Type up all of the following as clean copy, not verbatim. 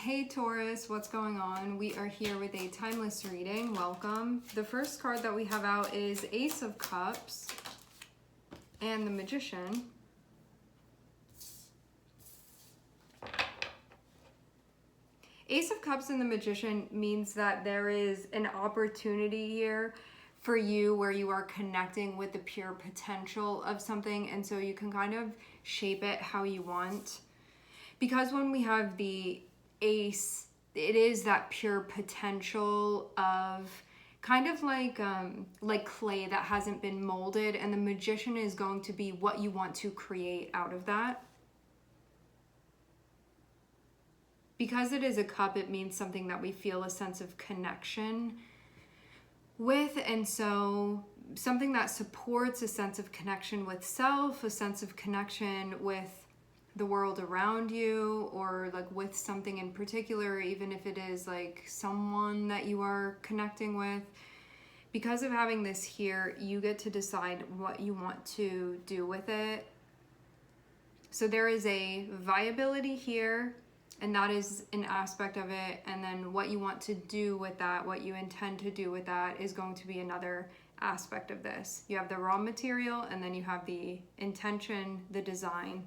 Hey Taurus, what's going on? We are here with a timeless reading. Welcome. The first card that we have out is Ace of Cups and the Magician. Ace of Cups and the Magician means that there is an opportunity here for you where you are connecting with the pure potential of something, and so you can kind of shape it how you want. Because when we have the Ace, it is that pure potential of kind of like clay that hasn't been molded, and the Magician is going to be what you want to create out of that. Because it is a cup, it means something that we feel a sense of connection with, and so something that supports a sense of connection with self, a sense of connection with the world around you, or like with something in particular, even if it is like someone that you are connecting with. Because of having this here, you get to decide what you want to do with it. So there is a viability here, and that is an aspect of it, and then what you want to do with that, what you intend to do with that, is going to be another aspect of this. You have the raw material, and then you have the intention, the design.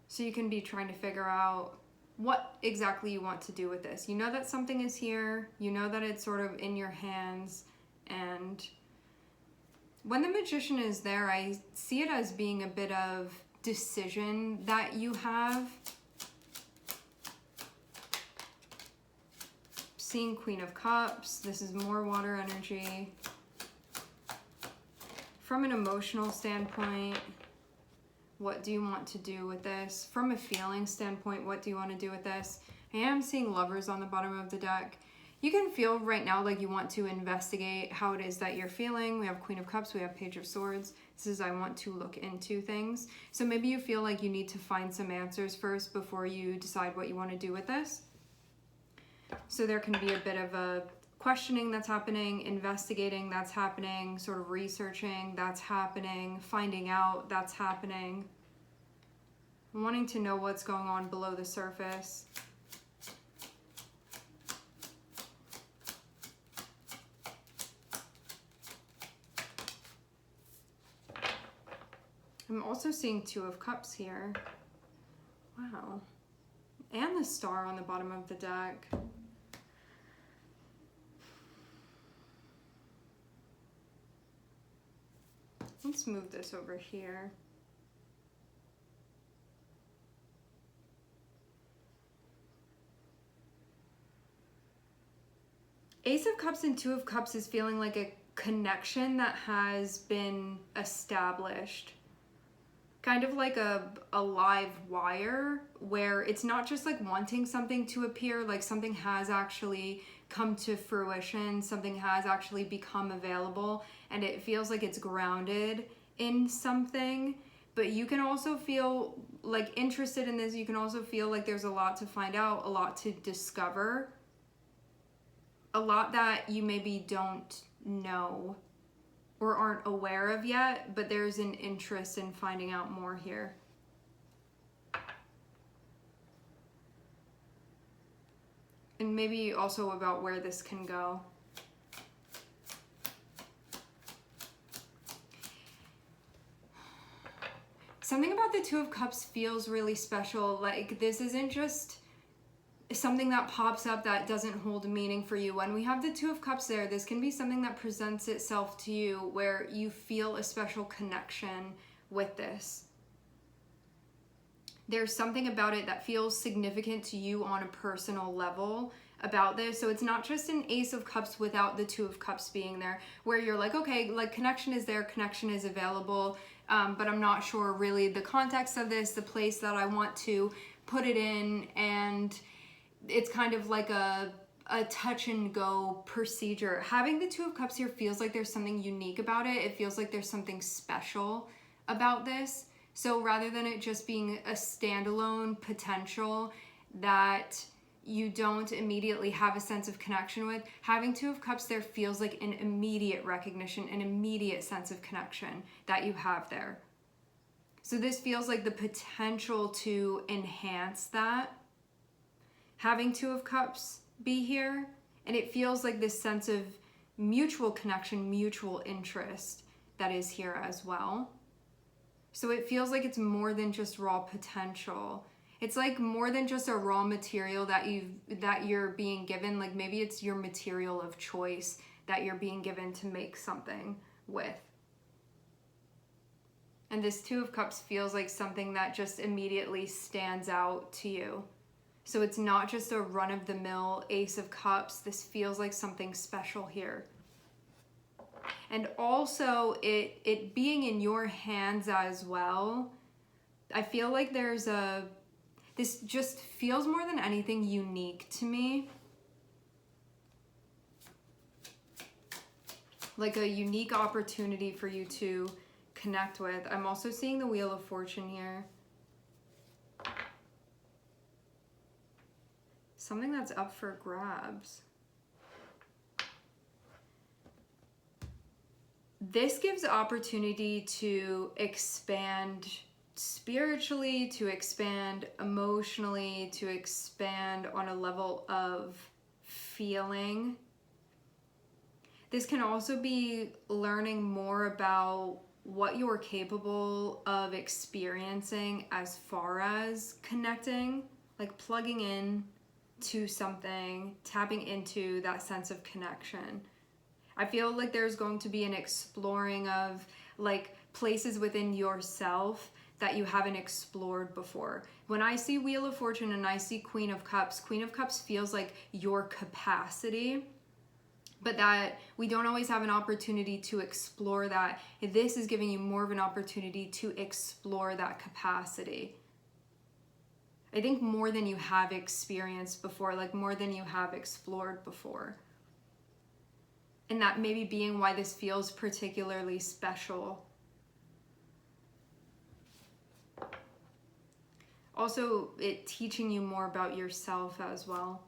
So you can be trying to figure out what exactly you want to do with this. You know that something is here, you know that it's sort of in your hands, and when the Magician is there, I see it as being a bit of decision that you have. Seeing Queen of Cups, this is more water energy. From an emotional standpoint, what do you want to do with this? From a feeling standpoint, what do you want to do with this? I am seeing Lovers on the bottom of the deck. You can feel right now like you want to investigate how it is that you're feeling. We have Queen of Cups, we have Page of Swords. This is I want to look into things. So maybe you feel like you need to find some answers first before you decide what you want to do with this. So there can be a bit of a questioning that's happening, investigating that's happening, sort of researching that's happening, finding out that's happening, wanting to know what's going on below the surface. I'm also seeing Two of Cups here. Wow. And the Star on the bottom of the deck. Let's move this over here. Ace of Cups and Two of Cups is feeling like a connection that has been established. Kind of like a live wire, where it's not just like wanting something to appear, like something has actually come to fruition, something has actually become available, and it feels like it's grounded in something. But you can also feel like interested in this. You can also feel like there's a lot to find out, a lot to discover, a lot that you maybe don't know or aren't aware of yet, but there's an interest in finding out more here. And maybe also about where this can go. Something about the Two of Cups feels really special. Like this isn't just something that pops up that doesn't hold meaning for you. When we have the Two of Cups there, this can be something that presents itself to you where you feel a special connection with this. There's something about it that feels significant to you on a personal level about this. So it's not just an Ace of Cups without the Two of Cups being there, where you're like, okay, like connection is there, connection is available, but I'm not sure really the context of this, the place that I want to put it in, and it's kind of like a touch and go procedure. Having the Two of Cups here feels like there's something unique about it. It feels like there's something special about this. So rather than it just being a standalone potential that you don't immediately have a sense of connection with, having Two of Cups there feels like an immediate recognition, an immediate sense of connection that you have there. So this feels like the potential to enhance that. Having Two of Cups be here, and it feels like this sense of mutual connection, mutual interest that is here as well. So it feels like it's more than just raw potential. It's like more than just a raw material that you're being given. Like maybe it's your material of choice that you're being given to make something with. And this Two of Cups feels like something that just immediately stands out to you. So it's not just a run-of-the-mill Ace of Cups. This feels like something special here. And also it being in your hands as well, I feel like this just feels more than anything unique to me. Like a unique opportunity for you to connect with. I'm also seeing the Wheel of Fortune here. Something that's up for grabs. This gives opportunity to expand spiritually, to expand emotionally, to expand on a level of feeling. This can also be learning more about what you're capable of experiencing as far as connecting, like plugging in to something, tapping into that sense of connection. I feel like there's going to be an exploring of like places within yourself that you haven't explored before. When I see Wheel of Fortune and I see Queen of Cups feels like your capacity, but that we don't always have an opportunity to explore that. This is giving you more of an opportunity to explore that capacity. I think more than you have experienced before, like more than you have explored before. And that maybe being why this feels particularly special. Also, it teaching you more about yourself as well.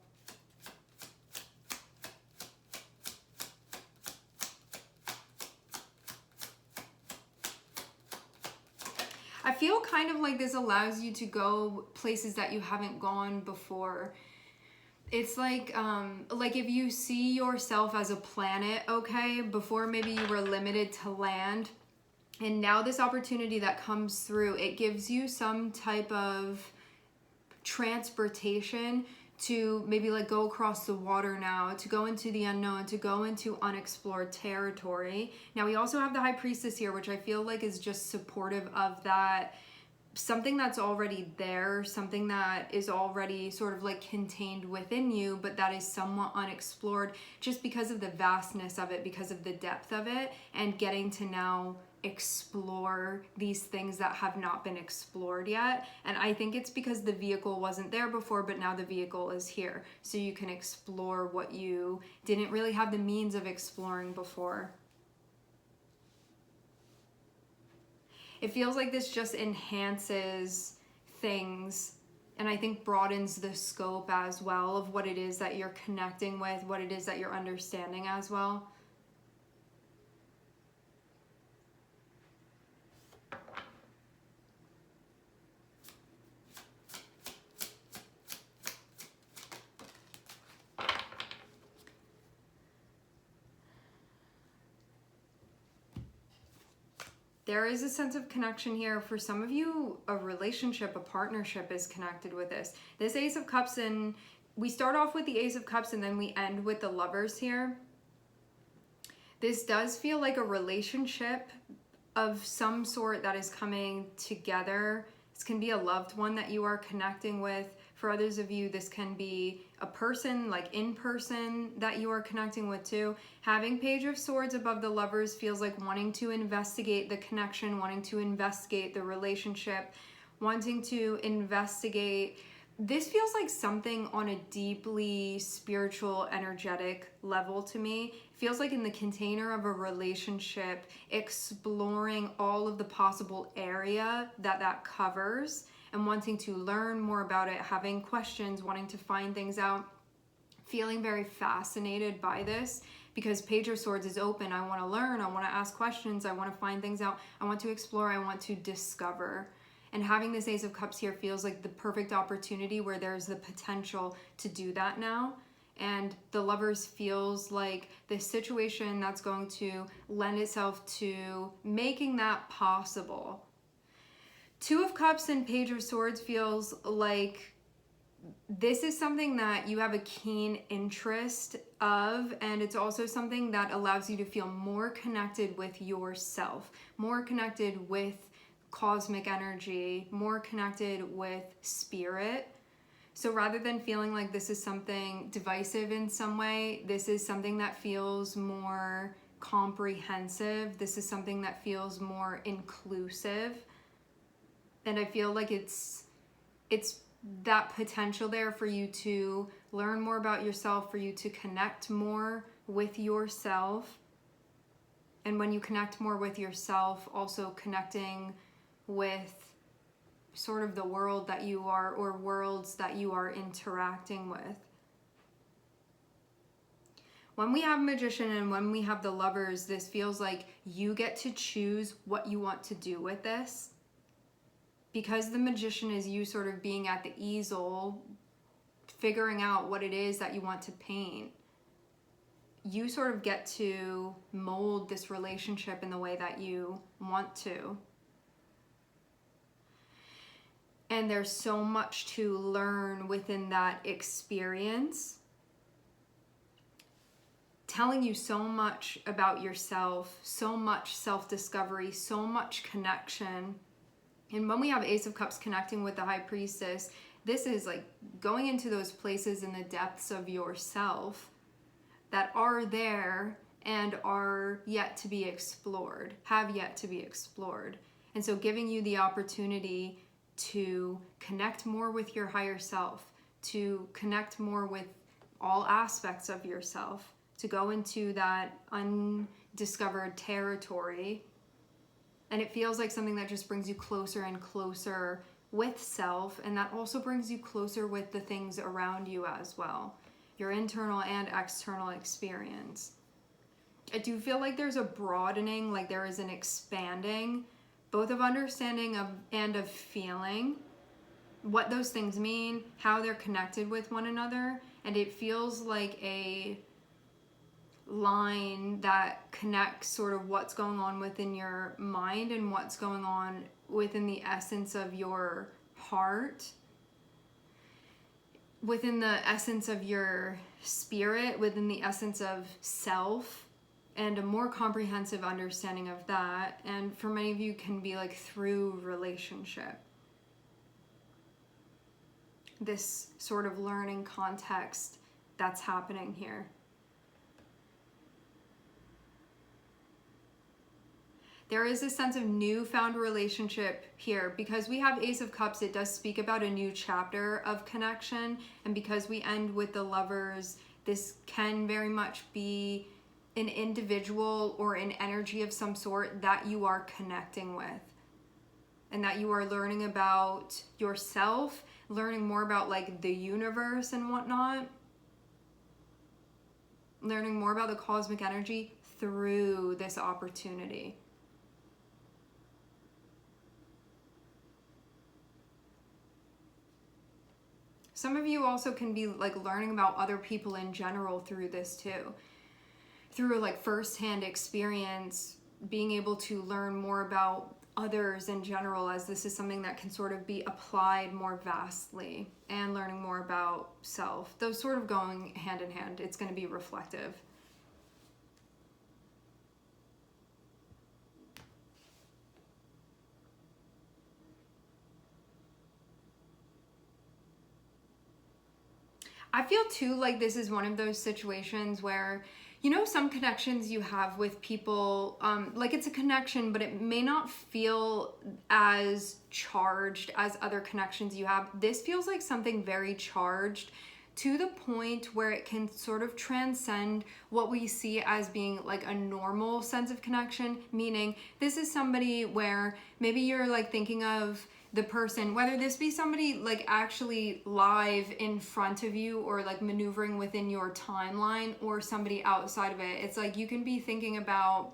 I feel kind of like this allows you to go places that you haven't gone before. It's like if you see yourself as a planet, okay, before maybe you were limited to land, and now this opportunity that comes through, it gives you some type of transportation to maybe like go across the water now, to go into the unknown, to go into unexplored territory. Now we also have the High Priestess here, which I feel like is just supportive of that, something that's already there, something that is already sort of like contained within you, but that is somewhat unexplored just because of the vastness of it, because of the depth of it, and getting to now explore these things that have not been explored yet. And I think it's because the vehicle wasn't there before, but now the vehicle is here. So you can explore what you didn't really have the means of exploring before. It feels like this just enhances things, and I think broadens the scope as well of what it is that you're connecting with, what it is that you're understanding as well. There is a sense of connection here. For some of you, a relationship, a partnership is connected with this. This Ace of Cups, and we start off with the Ace of Cups and then we end with the Lovers here. This does feel like a relationship of some sort that is coming together. This can be a loved one that you are connecting with. For others of you, this can be a person, like in person, that you are connecting with too. Having Page of Swords above the Lovers feels like wanting to investigate the connection, wanting to investigate the relationship, wanting to investigate. This feels like something on a deeply spiritual, energetic level to me. It feels like in the container of a relationship, exploring all of the possible area that covers, and wanting to learn more about it, having questions, wanting to find things out, feeling very fascinated by this because Page of Swords is open. I want to learn, I want to ask questions, I want to find things out, I want to explore, I want to discover. And having this Ace of Cups here feels like the perfect opportunity where there's the potential to do that now. And the Lovers feels like the situation that's going to lend itself to making that possible. Two of Cups and Page of Swords feels like this is something that you have a keen interest of, and it's also something that allows you to feel more connected with yourself, more connected with cosmic energy, more connected with spirit. So rather than feeling like this is something divisive in some way, this is something that feels more comprehensive. This is something that feels more inclusive. And I feel like it's that potential there for you to learn more about yourself, for you to connect more with yourself. And when you connect more with yourself, also connecting with sort of the world that you are, or worlds that you are interacting with. When we have Magician and when we have the Lovers, this feels like you get to choose what you want to do with this. Because the Magician is you sort of being at the easel, figuring out what it is that you want to paint. You sort of get to mold this relationship in the way that you want to. And there's so much to learn within that experience, telling you so much about yourself, so much self-discovery, so much connection. And when we have Ace of Cups connecting with the High Priestess, this is like going into those places in the depths of yourself that are there and are yet to be explored, have yet to be explored. And so giving you the opportunity to connect more with your higher self, to connect more with all aspects of yourself, to go into that undiscovered territory. And it feels like something that just brings you closer and closer with self, and that also brings you closer with the things around you as well, your internal and external experience. I do feel like there's a broadening, like there is an expanding, both of understanding and of feeling, what those things mean, how they're connected with one another, and it feels like a line that connects sort of what's going on within your mind and what's going on within the essence of your heart, within the essence of your spirit, within the essence of self, and a more comprehensive understanding of that. And for many of you can be like through relationship, this sort of learning context that's happening here. There is a sense of newfound relationship here. Because we have Ace of Cups, it does speak about a new chapter of connection. And because we end with the Lovers, this can very much be an individual or an energy of some sort that you are connecting with. And that you are learning about yourself, learning more about like the universe and whatnot. Learning more about the cosmic energy through this opportunity. Some of you also can be like learning about other people in general through this too. Through like firsthand experience, being able to learn more about others in general, as this is something that can sort of be applied more vastly, and learning more about self. Those sort of going hand in hand. It's going to be reflective. I feel too like this is one of those situations where, you know, some connections you have with people, like it's a connection, but it may not feel as charged as other connections you have. This feels like something very charged, to the point where it can sort of transcend what we see as being like a normal sense of connection. Meaning this is somebody where maybe you're like thinking of the person, whether this be somebody like actually live in front of you or like maneuvering within your timeline, or somebody outside of it. It's like you can be thinking about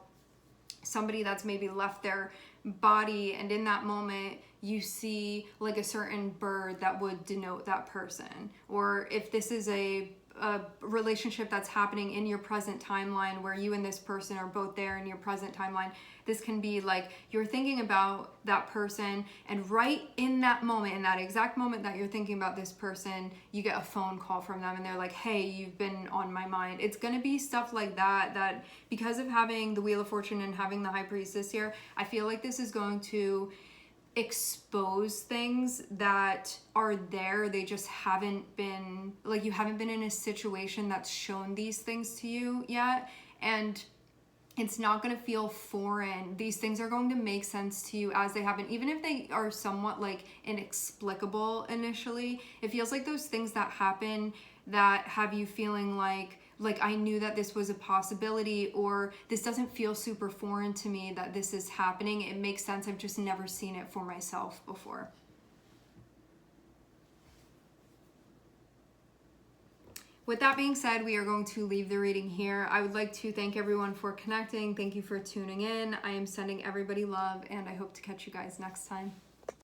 somebody that's maybe left their body, and in that moment you see like a certain bird that would denote that person. Or if this is a relationship that's happening in your present timeline where you and this person are both there in your present timeline, this can be like you're thinking about that person, and right in that moment, in that exact moment that you're thinking about this person, you get a phone call from them and they're like, hey, you've been on my mind. It's going to be stuff like that, that because of having the Wheel of Fortune and having the High Priestess here, I feel like this is going to expose things that are there. They just haven't been, like, you haven't been in a situation that's shown these things to you yet, and it's not going to feel foreign. These things are going to make sense to you as they happen, even if they are somewhat like inexplicable initially. It feels like those things that happen that have you feeling like I knew that this was a possibility, or this doesn't feel super foreign to me that this is happening. It makes sense. I've just never seen it for myself before. With that being said, we are going to leave the reading here. I would like to thank everyone for connecting. Thank you for tuning in. I am sending everybody love, and I hope to catch you guys next time.